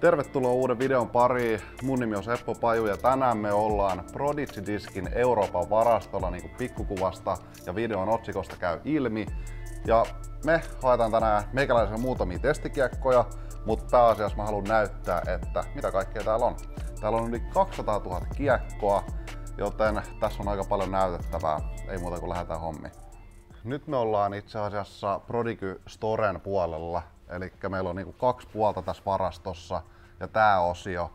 Tervetuloa uuden videon pariin. Mun nimi on Seppo Paju ja tänään me ollaan Prodigy Discin Euroopan varastolla niin kuin pikkukuvasta ja videon otsikosta käy ilmi. Ja me haetaan tänään meikäläisellä muutamia testikiekkoja, mutta pääasiassa mä haluan näyttää, että mitä kaikkea täällä on. Täällä on yli 200 000 kiekkoa, joten tässä on aika paljon näytettävää. Ei muuta kuin lähdetään hommiin. Nyt me ollaan itse asiassa Prodigy Storen puolella. Eli meillä on niinku 2 puolta tässä varastossa ja tää osio,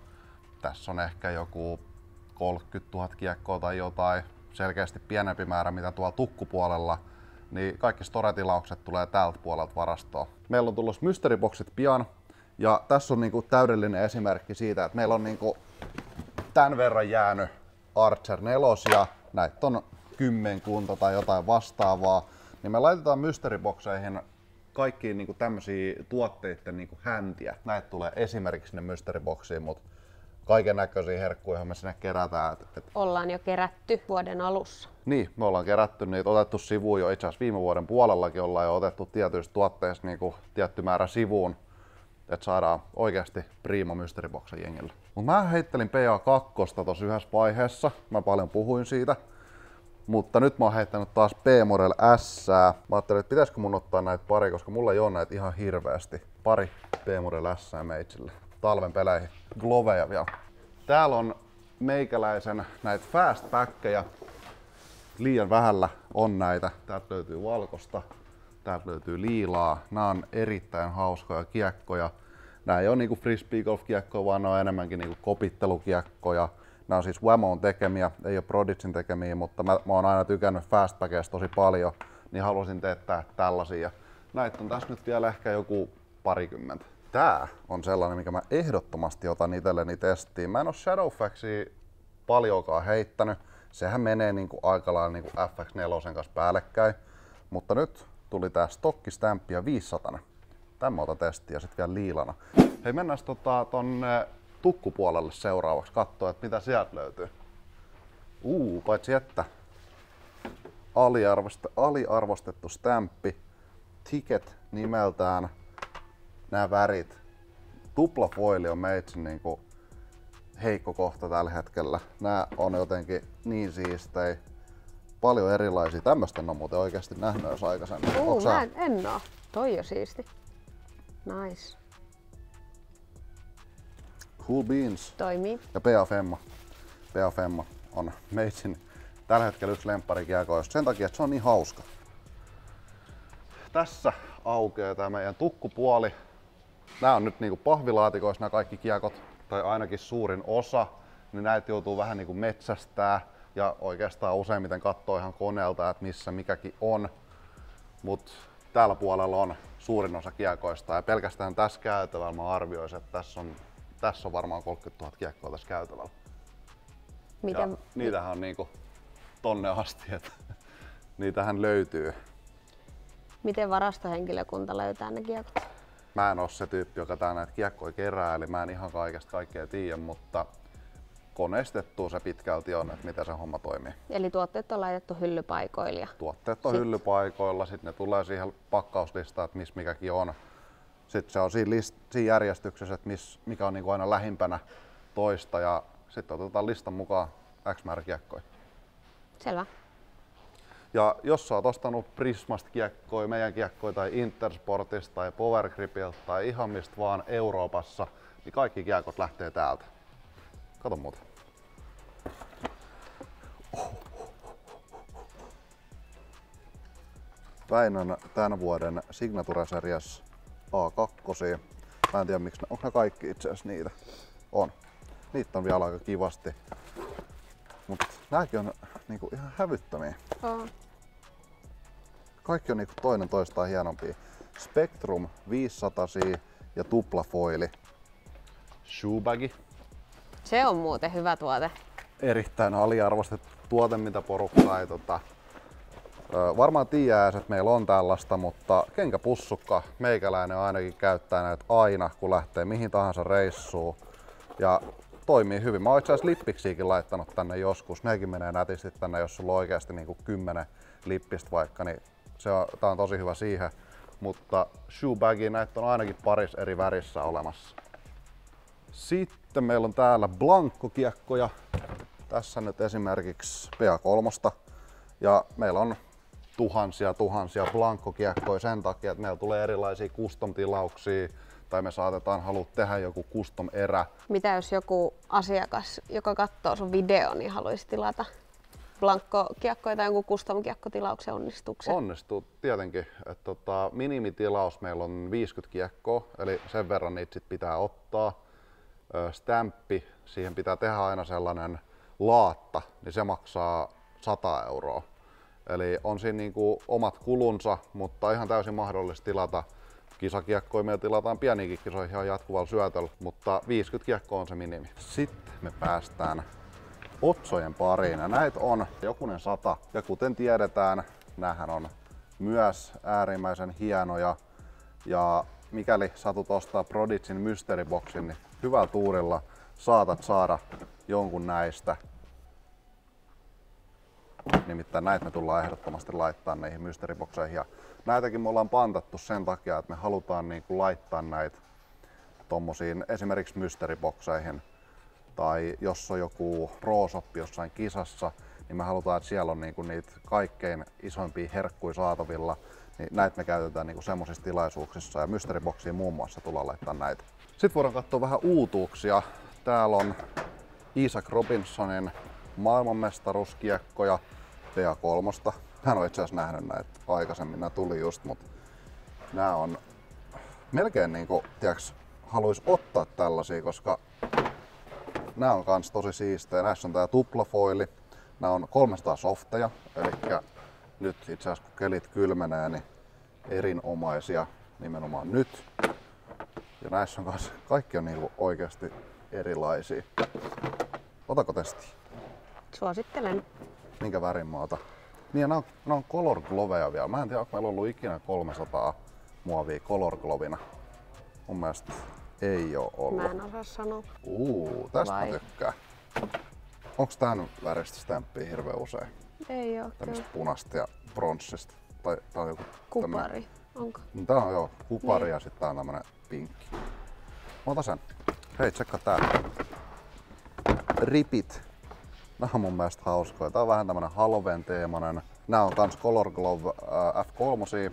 tässä on ehkä joku 30 000 kiekkoa tai jotain, selkeästi pienempi määrä mitä tuolla tukkupuolella, niin kaikki storetilaukset tulee tältä puolelta varastoa. Meillä on tulossa mystery boxit pian ja tässä on niinku täydellinen esimerkki siitä, että meillä on niinku tän verran jäänyt Archer 4 näitä on kymmenkunta tai jotain vastaavaa, niin me laitetaan mystery boxeihin kaikkiin niinku tämmösiä tuotteiden niinku häntiä. Näitä tulee esimerkiksi sinne mystery boxiin, mutta kaiken näköisiä herkkuja me sinne kerätään. Ollaan jo kerätty vuoden alussa. Niin, me ollaan kerätty niitä, otettu sivuun jo itse asiassa viime vuoden puolellakin ollaan jo otettu tietyistä tuotteista niinku tietty määrä sivuun, että saadaan oikeasti prima mystery boxa jengille. Mut mä heittelin PA2 tossa yhdessä vaiheessa, mä paljon puhuin siitä. Mutta nyt mä oon heittänyt taas P-Model S. Mä ajattelin, että pitäisikö mun ottaa näitä pari, koska mulla ei oo näitä ihan hirveästi. Pari P-Model S meitsille. Talven peleihin. Gloveja vielä. Täällä on meikäläisen näitä fast packeja. Liian vähällä on näitä. Täältä löytyy valkosta. Täältä löytyy liilaa. Nää on erittäin hauskoja kiekkoja. Nää ei oo niinku frisbee golf kiekkoja, vaan ne on enemmänkin niinku kopittelukiekkoja. Nämä on siis Whamon tekemiä, ei ole Prodigyn tekemiä, mutta mä oon aina tykännyt fastpackeista tosi paljon, niin halusin teettää tällaisia. Näitä on tässä nyt vielä ehkä joku parikymmentä. Tää on sellainen, mikä mä ehdottomasti otan itselleni testiin. Mä en oo Shadowfaxia paljonkaan heittänyt. Sehän menee niinku aika lailla niinku FX4 kanssa päällekkäin. Mutta nyt tuli tää stokkistämppi ja 500. Tämä otan testiin ja sitten vielä liilana. Hei, mennään tonne tukkupuolelle seuraavaksi katsoa, että mitä sieltä löytyy. Paitsi että aliarvostettu stämppi, ticket nimeltään, nämä värit. Tuplafoili on meitsin niinku heikko kohta tällä hetkellä. Nämä on jotenkin niin siistejä. Paljon erilaisia. Tämmöstä en ole muuten oikeasti nähnyt jos aikaisemmin. Mä en oo. Toi on siisti. Nice. Cool Beans Toimii. ja PA Femma on meitsin tällä hetkellä yksi lempparikiekkoista sen takia, että se on niin hauska. Tässä aukeaa tämä meidän tukkupuoli. Nämä on nyt niinku pahvilaatikoissa nämä kaikki kiekot, tai ainakin suurin osa, niin näitä joutuu vähän niinku metsästää ja oikeastaan useimmiten katsoo ihan koneelta, että missä mikäkin on. Mut täällä puolella on suurin osa kiekoista ja pelkästään tässä käytävällä mä arvioisin, että tässä on varmaan 30 000 kiekkoa tässä käytävällä. Miten? Niitähän on niinku tonne asti, että niitähän löytyy. Miten varastohenkilökunta löytää ne kiekot? Mä en oo se tyyppi, joka tää näitä kiekkoja kerää, eli mä en ihan kaikkea tiedä, mutta koneistettua se pitkälti on, että miten se homma toimii. Eli tuotteet on laitettu hyllypaikoille? Tuotteet on hyllypaikoilla, sitten ne tulee siihen pakkauslistaan, että missä mikäkin on. Sitten se on siinä järjestyksessä, että mikä on niinku aina lähimpänä toista ja sitten otetaan listan mukaan X määrä kiekkoja. Selvä. Ja jos sä oot ostanut Prismasta kiekkoja, meidän kiekkoja tai Intersportista tai Power Gripilta tai ihan mistä vaan Euroopassa, niin kaikki kiekot lähtee täältä. Kato muuta. Väinön tämän vuoden Signature Series A2. Mä en tiedä miksi, onko ne kaikki itse asiassa niitä? On. Niitä on vielä aika kivasti. Mut nääkin on niinku ihan hävyttömiä. Kaikki on niinku toinen toistaan hienompia. Spectrum 500 ja tuplafoili. Shoebagi. Se on muuten hyvä tuote. Erittäin aliarvostettu tuote, mitä porukka ei varmaan tiedä, että meillä on tällaista, mutta kenkäpussukka meikäläinen ainakin käyttää näitä aina, kun lähtee mihin tahansa reissuun. Ja toimii hyvin. Mä oon itse asiassa lippiksiäkin laittanut tänne joskus. Nekin menee nätisti tänne, jos sulla on oikeasti niinku 10 lippistä vaikka, niin tää on tosi hyvä siihen. Mutta shoebagi näitä on ainakin parissa eri värissä olemassa. Sitten meillä on täällä blankkokiekkoja. Tässä nyt esimerkiksi PA3. Ja meillä on tuhansia blankkokiekkoja sen takia, että meillä tulee erilaisia custom-tilauksia tai me saatetaan halua tehdä joku custom-erä. Mitä jos joku asiakas, joka katsoo sun videon, niin haluaisi tilata blankkokiekkoja tai jonkun custom-kiekkotilauksen onnistuksen? Onnistuu tietenkin. Minimitilaus meillä on 50 kiekkoa, eli sen verran niitä sit pitää ottaa. Stämppi, siihen pitää tehdä aina sellainen laatta, niin se maksaa 100 €. Eli on siinä niinku omat kulunsa, mutta ihan täysin mahdollista tilata. Kisakiekkoja meillä tilataan pieniäkin kisoihin ihan jatkuvalla syötöllä, mutta 50 kiekkoa on se minimi. Sitten me päästään otsojen pariin ja näitä on jokunen 100. Ja kuten tiedetään, näähän on myös äärimmäisen hienoja. Ja mikäli satut ostaa Prodigyn Mystery Boxin, niin hyvällä tuurilla saatat saada jonkun näistä. Nimittäin näitä me tullaan ehdottomasti laittaa näihin Mystery Boxeihin. Ja näitäkin me ollaan pantattu sen takia, että me halutaan niinku laittaa näitä tommosiin esimerkiksi Mystery Boxeihin. Tai jos on joku pro-shoppi jossain kisassa, niin me halutaan, että siellä on niinku niitä kaikkein isoimpia herkkuja saatavilla. Niin näitä me käytetään niinku semmoisissa tilaisuuksissa ja Mystery Boxiin muun muassa tullaan laittaa näitä. Sitten voidaan katsoa vähän uutuuksia. Täällä on Isaac Robinsonin maailmanmestaruuskiekkoja PA3. Mä en ole itse asiassa nähnyt näitä aikaisemmin, nää tuli just, mutta nää on melkein niinku, tiiäks, haluais ottaa tällaisia, koska nää on kans tosi siistejä. Näissä on tää tuplafoili. Nää on 300 softeja, eli nyt itse asiassa kun kelit kylmenee, niin erinomaisia nimenomaan nyt. Ja näissä on kans, kaikki on niinku oikeasti erilaisia. Otako testiä? Suosittelen. Minkä värin mä otan? Niin ja nää on color gloveja vielä. Mä en tiedä, onko meillä ollut ikinä 300 muovia color glovina. Mun mielestä ei oo ollut. Mä en osaa sanoa. Tästä mä tykkään. Onks tän väristä stämppiä hirveän usein? Ei oo. Tämmöstä punasta ja pronssista. Tai tää on joku kupari. Onko? Tää on joo, kupari ja sit tää on tämmönen pinkki. Mä otan sen. Hei, tsekka tää. Ripit. Nää on mun mielestä hauskoja. Tää on vähän tämmönen Halloween teemainen. Nää on kans Color Glove F3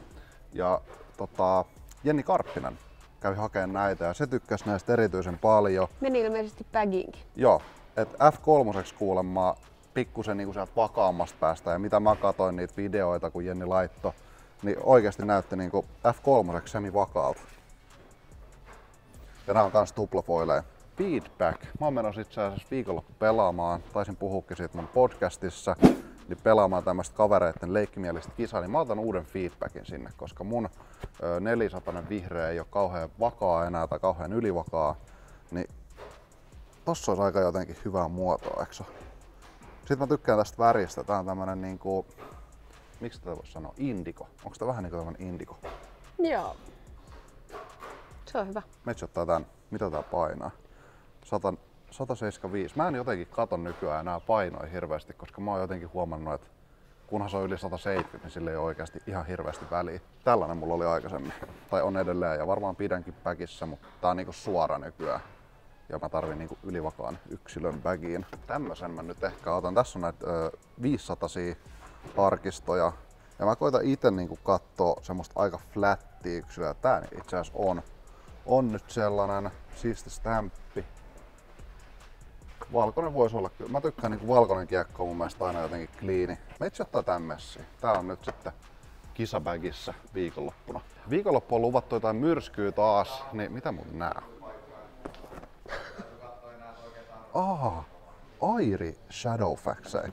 ja Jenni Karppinen kävi hakemaan näitä ja se tykkäsi näistä erityisen paljon. Meni ilmeisesti baggiinkin. Joo, et F3 kuulemma pikkusen niinku sieltä vakaammasta päästä ja mitä mä katoin niitä videoita kun Jenni laittoi, niin oikeesti näytti niinku F3 semivakaalta. Ja nää on kans tuplafoileja. Feedback. Mä oon menossa itse asiassa viikonloppu pelaamaan, taisin puhuukin siitä mun podcastissa, niin pelaamaan tämmöistä kavereiden leikkimielistä kisaa, niin mä otan uuden feedbackin sinne, koska mun 400 vihreä ei ole kauhean vakaa enää tai kauhean ylivakaa, niin tossa olisi aika jotenkin hyvää muotoa, eikö? Sitten mä tykkään tästä väristä, tää on tämmönen niinku, miksi tätä voisi sanoa, indigo. Onko tää vähän niinku tämmönen indigo? Joo. Se on hyvä. Metsä ottaa tän, mitä tää painaa? 175. Mä en jotenkin katon nykyään enää painoja hirveästi, koska mä oon jotenkin huomannut, että kunhan se on yli 170, niin sillä ei ole oikeasti ihan hirveästi väliä. Tällainen mulla oli aikaisemmin, tai on edelleen, ja varmaan pidänkin bagissa, mutta tää on niinku suora nykyään. Ja mä tarvin niinku ylivakaan yksilön bagiin. Tämmösen mä nyt ehkä otan. Tässä on näitä 500 arkistoja. Ja mä koitan ite niinku kattoo semmoista aika flättiä yksilöä. Tää itse asiassa on nyt sellainen siisti stämppi. Valkoinen voisi olla kyllä. Mä tykkään niinku valkoinen kiekko mun mielestä aina jotenkin kliini. Mä itse ottaa tän messiin. Tää on nyt sitten kisabagissa viikonloppuna. Viikonloppu on luvattu jotain myrskyä taas, niin mitä muuten nää? Airi Shadowfaxei.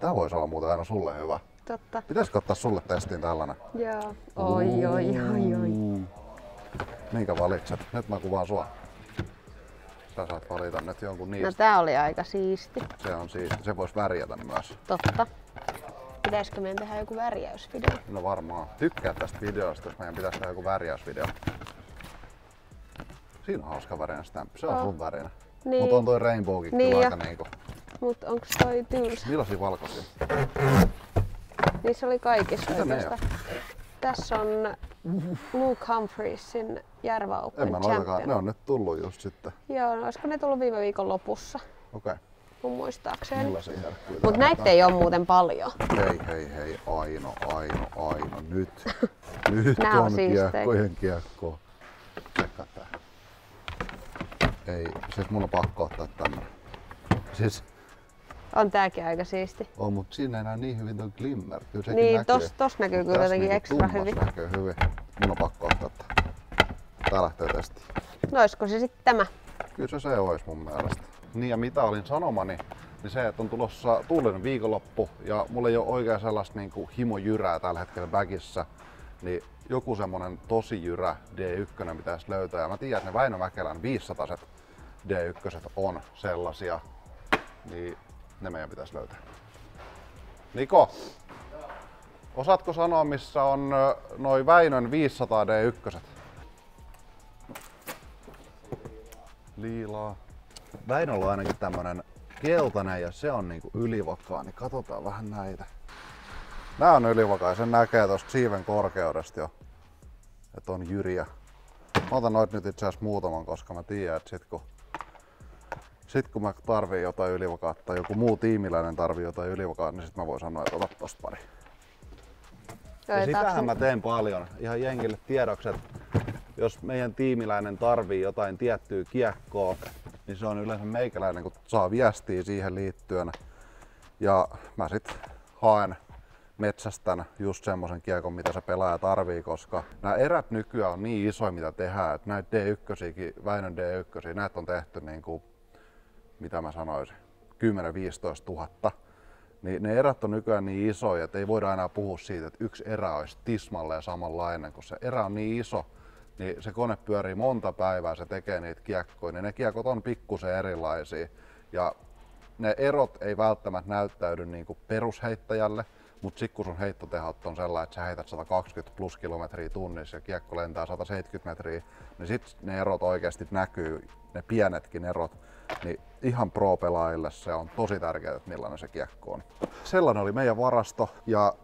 Tää voisi olla muuten aina sulle hyvä. Totta. Pitäisikö ottaa sulle testiin tällainen? Joo. Oi. Minkä valitset? Nyt mä kuvaan sua. Sä saat valita nyt jonkun niistä. No tää oli aika siisti. Se on siisti. Se vois värjätä myös. Totta. Pitäisikö meidän tehdä joku värjäysvideo? No varmaan. Tykkää tästä videosta, jos meidän pitäisi tehdä joku värjäysvideo. Siinä on hauska värinen stämppi. Se on sun värinen. Niin. Mutta on toi Rainbowkin niin kyllä aika niinku. Mut onks toi tylsä? Millaisia valkoisia? Niissä oli kaikissa Mitä ne oikeastaan. Tässä on Luke Humphreysin Järvä Open En mä Champion. noitakaan, ne on nyt tullut just sitten. Joo, no olisiko ne tullut viime viikon lopussa, Okei. mun muistaakseni. Millaisia herkkuja? Mut näitä ei oo muuten paljon. Hei, Aino, nyt. Nyt Nää on on siistejä. kiekkojen kiekko. Tsekkaa tää. Ei, siis mun on pakko ottaa tämmönen. Siis On tääkin aika siisti. on, mut siinä ei näy niin hyvin tuo glimmer. Kyllä sekin Niin, näkyy. tossa näkyy kyllä Tässä jotenkin niinku ekstra tummas hyvin. näkyy hyvin. Mun on pakko ottaa tää. Tää lähtee testiin. No oisko se sitten tämä? Kyllä se ois mun mielestä. Niin ja mitä olin sanomani, niin se, että on tulossa tuulinen viikonloppu ja mulla ei ole oikein sellaista niinku himojyrää tällä hetkellä bagissa, niin joku semmonen tosi jyrä D1 pitäisi löytää. Ja mä tiedän, että ne Väinö Mäkelän 500 D1 on sellaisia, niin ne meidän pitäisi löytää. Niko, osaatko sanoa, missä on noi Väinön 500 D1? Liilaa. Väinöllä on ainakin tämmönen keltainen ja se on niinku ylivakaa, niin katsotaan vähän näitä. Nää on ylivakaa ja sen näkee tosta siiven korkeudesta jo, että on jyriä. Mä otan noit nyt itse asiassa muutaman, koska mä tiedän, että sit kun mä tarviin jotain ylivakaa tai joku muu tiimiläinen tarvii jotain ylivakaa, niin sit mä voin sanoa, että ota tosta pari. Ja sitähän mä teen paljon. Ihan jengille tiedoksi, että jos meidän tiimiläinen tarvii jotain tiettyä kiekkoa, niin se on yleensä meikäläinen, kun saa viestiä siihen liittyen. Ja mä sit haen metsästän just semmosen kiekon, mitä se pelaaja tarvii, koska nämä erät nykyään on niin isoja, mitä tehdään, että näitä D1-iäkin, Väinön D1, näitä on tehty niinku, mitä mä sanoisin, 10-15 000. Niin ne erät on nykyään niin isoja, että ei voida enää puhua siitä, että yksi erä olisi tismalleen samanlainen, kun se erä on niin iso, niin se kone pyörii monta päivää, se tekee niitä kiekkoja, niin ne kiekot on pikkusen erilaisia. Ja ne erot ei välttämättä näyttäydy niin kuin perusheittäjälle, mutta sit kun sun heittotehot on sellainen, että sä heität 120 plus kilometriä tunnissa ja kiekko lentää 170 metriä, niin sit ne erot oikeasti näkyy, ne pienetkin erot. Niin ihan pro-pelaajille se on tosi tärkeää, että millainen se kiekko on. Sellainen oli meidän varasto ja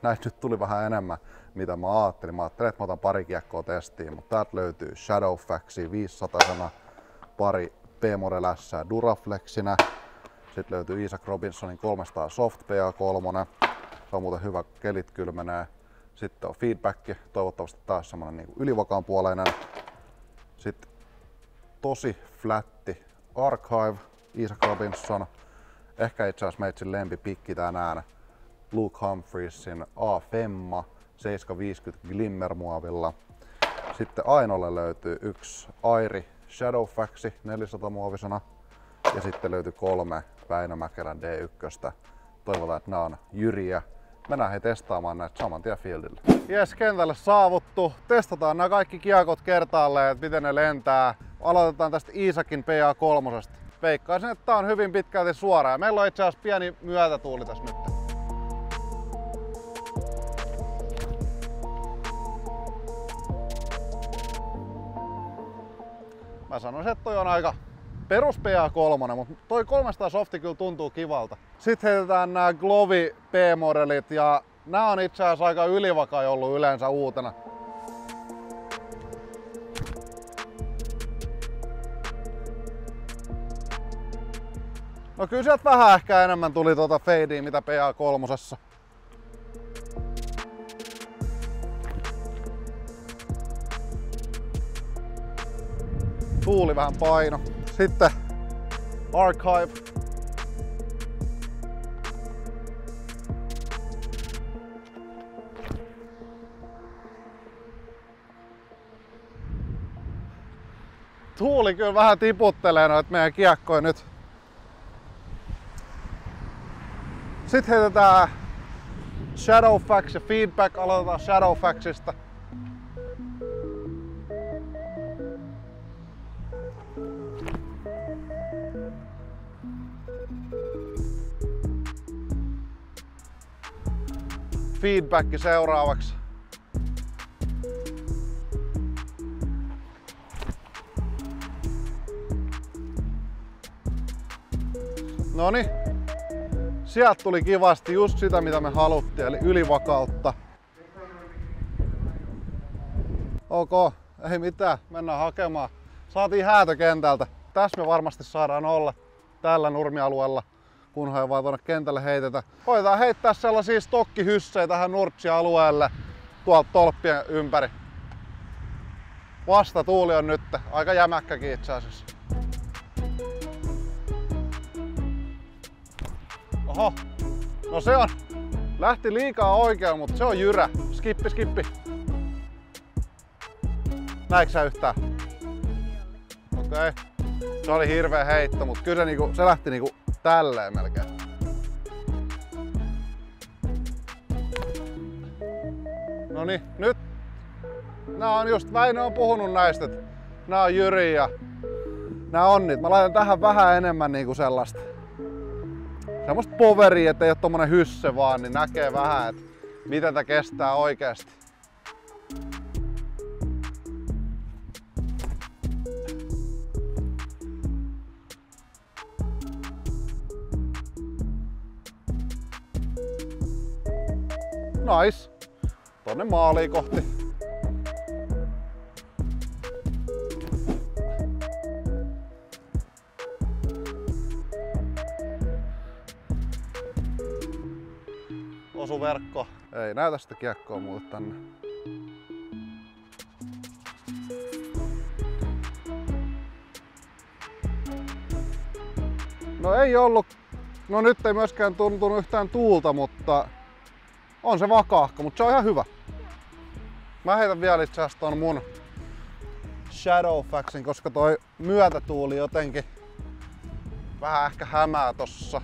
näitä nyt tuli vähän enemmän, mitä mä ajattelin. Mä ajattelin, että mä otan pari kiekkoa testiin, mutta täältä löytyy Shadowfaxia 500, pari P-Model S Duraflexinä. Sitten löytyy Isaac Robinsonin 300 Soft PA3. Se on muuten hyvä, kelit kylmenee. Sitten on Feedback, toivottavasti taas semmonen niin ylivakaanpuoleinen. Sitten tosi flätti Archive, Isaac Robinson. Ehkä itse asiassa meitsin lempipikki tänään. Luke Humphreyin A5 750 Glimmer-muovilla. Sitten Ainolle löytyy yksi Airi Shadowfaxi 400 muovisena. Ja sitten löytyy 3 Väinö Mäkelän D1. Toivotaan, että nämä on jyriä. Mennään he testaamaan näitä saman tien fieldille. Jes, kentälle saavuttu. Testataan nämä kaikki kiekot kertaalleen, että miten ne lentää. Aloitetaan tästä Isaacin PA3. Veikkaisin, että tää on hyvin pitkälti suora. Ja meillä on itse asiassa pieni myötätuuli tässä nyt. Mä sanoisin, että toi on aika perus PA3, mutta toi 300 softi kyllä tuntuu kivalta. Sitten heitetään nämä Glovi P-modelit ja nämä on itse asiassa aika ylivakaa ollut yleensä uutena. No kyllä sieltä vähän ehkä enemmän tuli tuota fadea mitä PA3. Tuuli vähän paino. Sitten Archive. Tuuli kyllä vähän tiputtelee noita meidän kiekkoja nyt. Sitten heitetään Shadowfax ja Feedback. Aloitetaan Shadowfaxista. Feedback seuraavaksi. Noniin. Sieltä tuli kivasti just sitä mitä me haluttiin, eli ylivakautta. Ok, ei mitään, mennään hakemaan. Saatiin häätö kentältä. Tässä me varmasti saadaan olla tällä nurmialueella, kunhan ei vaan tuonne kentälle heitetä. Koitetaan heittää sellaisia stokkihyssejä tähän nurtsi-alueelle tuolta tolppien ympäri. Vastatuuli on nyt, aika jämäkkäkin itse asiassa. Oho, no se on. Lähti liikaa oikein, mutta se on jyrä. Skippi, skippi. Näikö sä yhtään? Okei. Se oli hirveä heitto, mutta kyllä se lähti tälleen melkein. Noniin, nyt. Nää on just, Väinö on puhunut näistä, että nää on jyriä ja nää on niitä. Mä laitan tähän vähän enemmän sellaista. Semmosta poveria, ettei oo tommonen hysse vaan, niin näkee vähän, että miten tää kestää oikeesti. Nice. Tonne maaliin kohti. Osu verkko. Ei näytä sitä kiekkoa mulle tänne. No ei ollut. No nyt ei myöskään tuntunut yhtään tuulta, mutta on se vakaahko, mutta se on ihan hyvä. Mä heitän vielä itse asiassa ton mun Shadowfaxin, koska toi myötätuuli jotenkin vähän ehkä hämää tossa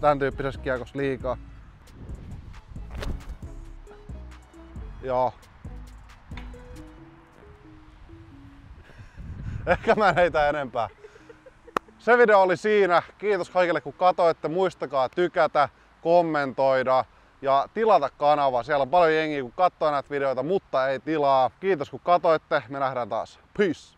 tän tyyppisessä kiekossa liikaa. Joo. Ehkä mä en heitä enempää. Se video oli siinä. Kiitos kaikille kun katsoitte. Muistakaa tykätä, kommentoida ja tilata kanava. Siellä on paljon jengiä kun katsoo näitä videoita, mutta ei tilaa. Kiitos kun katsoitte. Me nähdään taas. Peace!